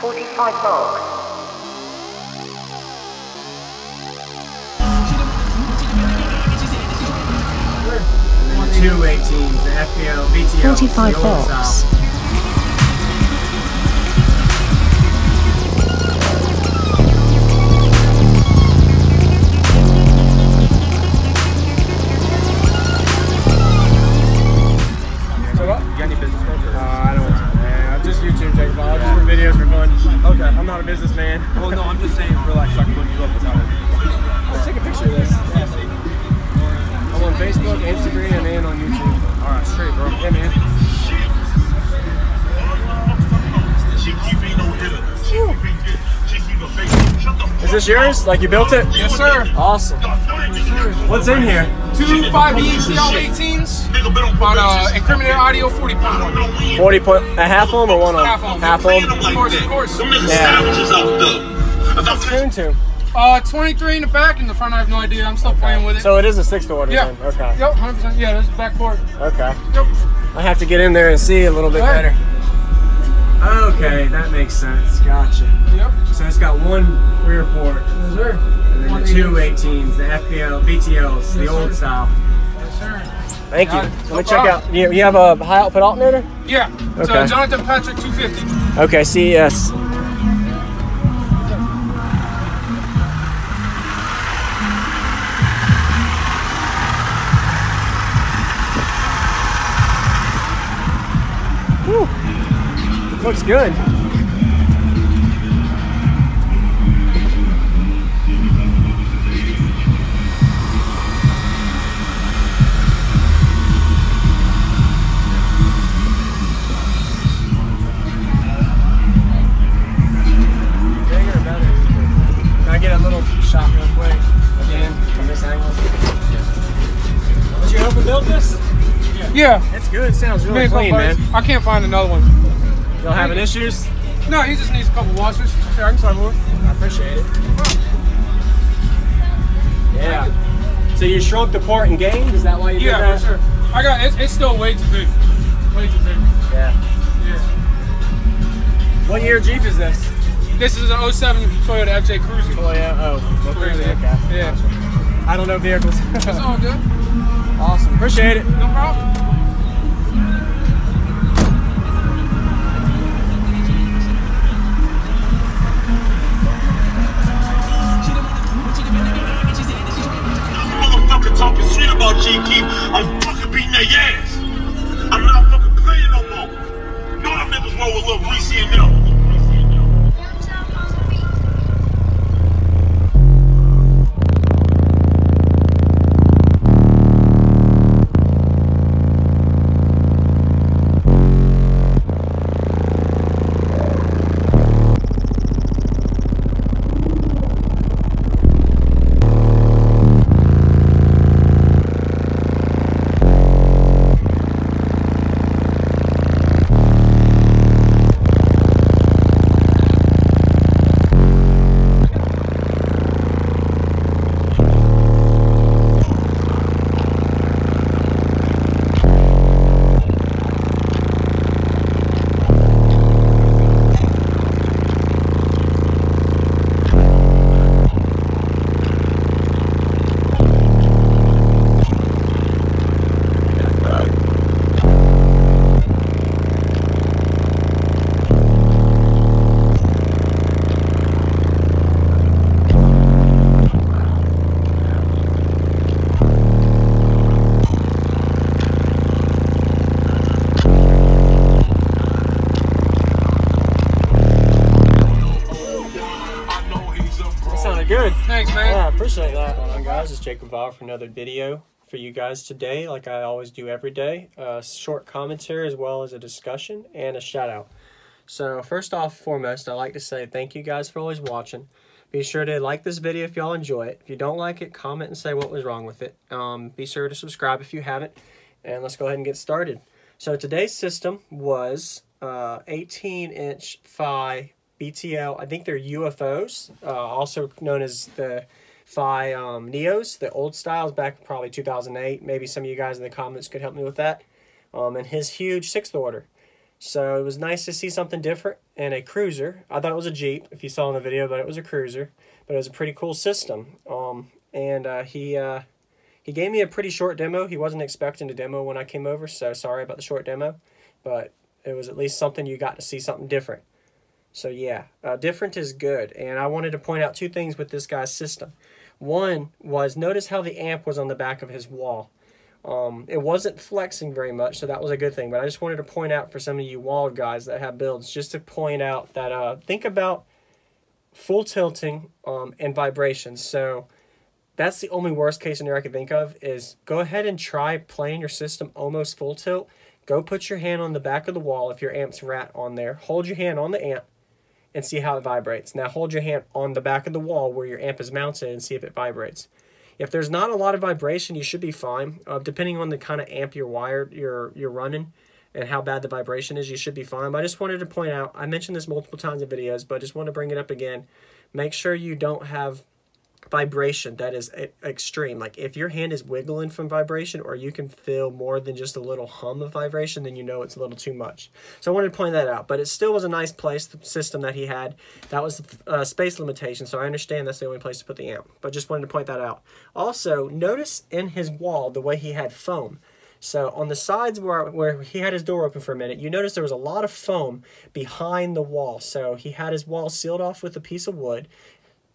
45 marks. Two 18s, the FBL, BTL, 45 the old volts. style. So what? You got any business cards? I don't know, man. I'm just YouTube JacobViral, just for videos for fun. Okay. I'm not a businessman. Well, no, I'm just saying for like so I can look you up without it. Let's take a picture of this. I'm on Facebook, Instagram, and on YouTube. All right, straight, bro. Yeah, man. Is this yours? Like you built it? Yes, sir. Awesome. What's in here? Two 5 BTL 18s on Incriminator audio 40.1. 40 point, a half ohm or 1 ohm? Half ohm. Half ohm? Of course. Yeah. What's the tune to? 23 in the back, in the front I have no idea. I'm still playing with it. So it is a 6th order yeah. then? Okay. Yep, 100%. Yeah, this is back port. Okay. Yep. I have to get in there and see a little bit better. Okay, that makes sense. Gotcha. Yep. So it's got one rear port. Yes, sir. And then the two 18s, the FBL, BTLs, the old style. Yes, sir. Thank you. Got it. Let No me check problem. out. You have a high output alternator? Yeah. It's Okay. Jonathon Patrick 250. Okay, CES. Whew. Looks good. Can I get a little shot real quick again from this angle? Was you helping build this? Yeah. It's good. It sounds really clean, man. I can't find another one. Y'all having issues? No, he just needs a couple washers. Here, I can start with. I appreciate it. Yeah. So you shrunk the port and gained? Is that why you did that? Yeah, for sure. I got it's still way too big. Way too big. Yeah. Yeah. What year Jeep is this? This is an 07 Toyota FJ Cruiser. Oh yeah. Oh, Cruiser. Okay. Yeah. I don't know vehicles. It's all good. Awesome. Appreciate it. No problem. Motherfucker talking shit about GQ. I'm fucking beating their ass. I'm not fucking playing no more. Know them niggas roll with little Reese and them. Good. Thanks, man. Yeah, I appreciate that. What's going on, guys? It's JacobViral for another video for you guys today, like I always do every day. Short commentary as well as a discussion and a shout out. So first off, foremost, I'd like to say thank you guys for always watching. Be sure to like this video if y'all enjoy it. If you don't like it, comment and say what was wrong with it. Be sure to subscribe if you haven't, and let's go ahead and get started. So today's system was 18-inch Phi BTL, I think they're UFOs, also known as the Phi Neos, the old styles back probably 2008. Maybe some of you guys in the comments could help me with that. And his huge 6th order. So it was nice to see something different in a cruiser. I thought it was a Jeep, if you saw in the video, but it was a cruiser. But it was a pretty cool system. He gave me a pretty short demo. He wasn't expecting a demo when I came over, so sorry about the short demo. But it was at least something you got to see something different. So yeah, different is good. And I wanted to point out two things with this guy's system. One was, notice how the amp was on the back of his wall. It wasn't flexing very much, so that was a good thing. But I just wanted to point out for some of you wall guys that have builds, just to point out that think about full tilting and vibrations. So that's the only worst case scenario I can think of, is go ahead and try playing your system almost full tilt. Go put your hand on the back of the wall if your amp's rat on there. Hold your hand on the amp and see how it vibrates. Now hold your hand on the back of the wall where your amp is mounted and see if it vibrates. If there's not a lot of vibration, you should be fine. Depending on the kind of amp you're running and how bad the vibration is, you should be fine. But I just wanted to point out, I mentioned this multiple times in videos, but I just want to bring it up again. Make sure you don't have vibration that is extreme. Like if your hand is wiggling from vibration, or you can feel more than just a little hum of vibration, then you know it's a little too much. So I wanted to point that out. But it still was a nice place, the system that he had. That was the space limitation, so I understand that's the only place to put the amp, but just wanted to point that out. Also, notice in his wall the way he had foam. So on the sides where he had his door open for a minute, you notice there was a lot of foam behind the wall. So he had his wall sealed off with a piece of wood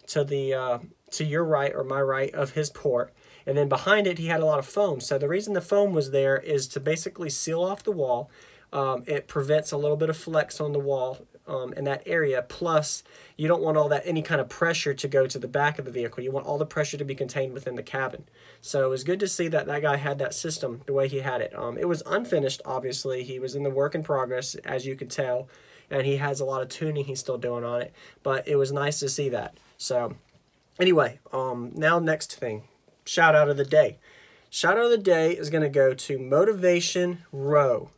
to the to your right, or my right, of his port, and then behind it he had a lot of foam. So the reason the foam was there is to basically seal off the wall. It prevents a little bit of flex on the wall in that area. Plus, you don't want all that, any kind of pressure to go to the back of the vehicle. You want all the pressure to be contained within the cabin. So it was good to see that that guy had that system the way he had it. It was unfinished, obviously. He was in the work in progress, as you could tell, and he has a lot of tuning he's still doing on it. But it was nice to see that. So anyway, now next thing, shout out of the day. Shout out of the day is going to go to Motivation Row.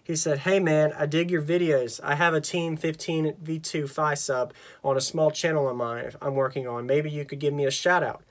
He said, "Hey man, I dig your videos. I have a Team 15 V2 Phi sub on a small channel of mine I'm working on. Maybe you could give me a shout out.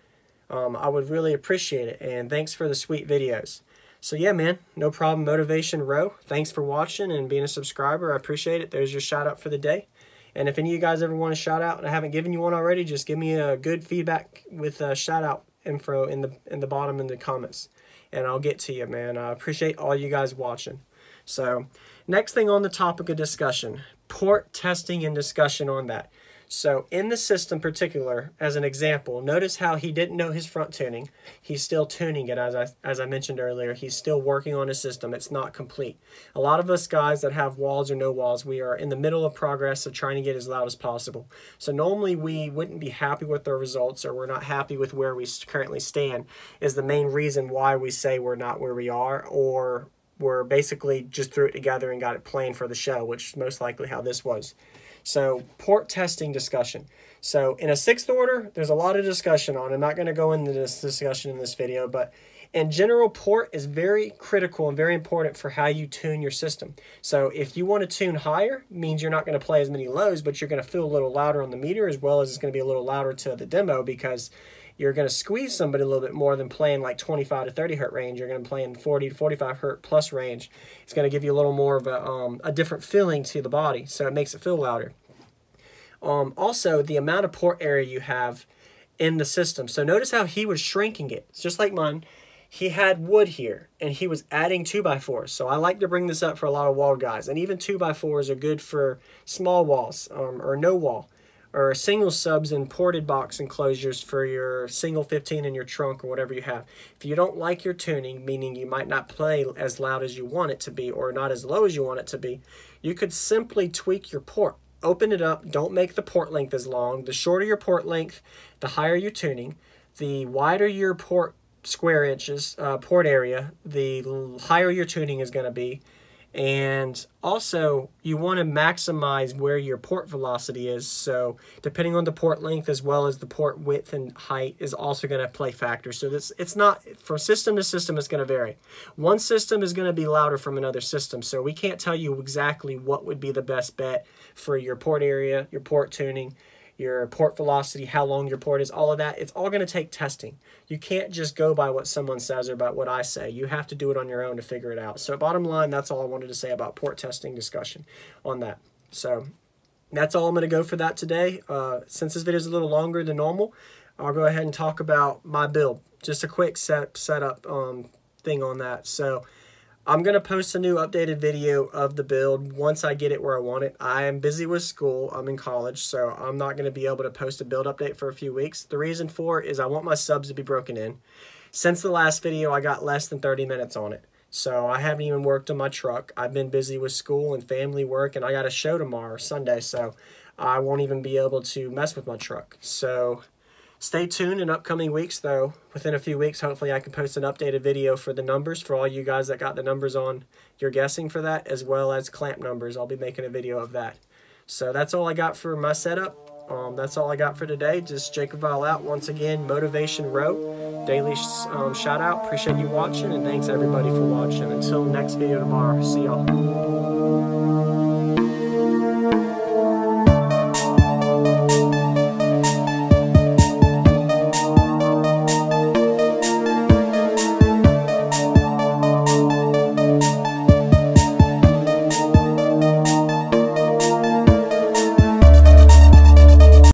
I would really appreciate it, and thanks for the sweet videos." So yeah, man, no problem, Motivation Row. Thanks for watching and being a subscriber. I appreciate it. There's your shout out for the day. And if any of you guys ever want a shout out and I haven't given you one already, just give me a good feedback with a shout out info in the bottom in the comments, and I'll get to you, man. I appreciate all you guys watching. So next thing on the topic of discussion, port testing and discussion on that. So in the system particular, as an example, notice how he didn't know his front tuning. He's still tuning it, as I mentioned earlier. He's still working on his system. It's not complete. A lot of us guys that have walls or no walls, we are in the middle of progress of trying to get as loud as possible. So normally we wouldn't be happy with our results, or we're not happy with where we currently stand, is the main reason why we say we're not where we are, or we're basically just threw it together and got it playing for the show, which is most likely how this was. So port testing discussion. So in a sixth order, there's a lot of discussion on. I'm not going to go into this discussion in this video, but in general, port is very critical and very important for how you tune your system. So if you want to tune higher, means you're not going to play as many lows, but you're going to feel a little louder on the meter, as well as it's going to be a little louder to the demo, because you're going to squeeze somebody a little bit more than playing like 25 to 30 hertz range. You're going to play in 40 to 45 hertz plus range. It's going to give you a little more of a different feeling to the body, so it makes it feel louder. Also, the amount of port area you have in the system. So notice how he was shrinking it. It's just like mine. He had wood here, and he was adding 2x4s. So I like to bring this up for a lot of wall guys. And even 2x4s are good for small walls, or no wall, or single subs and ported box enclosures for your single 15 in your trunk or whatever you have. If you don't like your tuning, meaning you might not play as loud as you want it to be, or not as low as you want it to be, you could simply tweak your port. Open it up. Don't make the port length as long. The shorter your port length, the higher your tuning. The wider your port square inches, port area, the higher your tuning is going to be. And also, you want to maximize where your port velocity is. So depending on the port length, as well as the port width and height, is also going to play factors. So it's not, from system to system, it's going to vary. One system is going to be louder from another system. So we can't tell you exactly what would be the best bet for your port area, your port tuning, your port velocity, how long your port is, all of that. It's all going to take testing. You can't just go by what someone says or about what I say. You have to do it on your own to figure it out. So bottom line, that's all I wanted to say about port testing discussion on that. So that's all I'm going to go for that today. Since this video is a little longer than normal, I'll go ahead and talk about my build. Just a quick setup thing on that. So I'm going to post a new updated video of the build once I get it where I want it. I am busy with school. I'm in college, so I'm not going to be able to post a build update for a few weeks. The reason for it is I want my subs to be broken in. Since the last video, I got less than 30 minutes on it. So I haven't even worked on my truck. I've been busy with school and family work, and I got a show tomorrow, Sunday, so I won't even be able to mess with my truck. So stay tuned in upcoming weeks, though. Within a few weeks, hopefully I can post an updated video for the numbers for all you guys that got the numbers on your guessing for that, as well as clamp numbers. I'll be making a video of that. So that's all I got for my setup. That's all I got for today. Just JacobViral out. Once again, Motivation Row. Daily shout out. Appreciate you watching, and thanks everybody for watching. Until next video tomorrow. See y'all.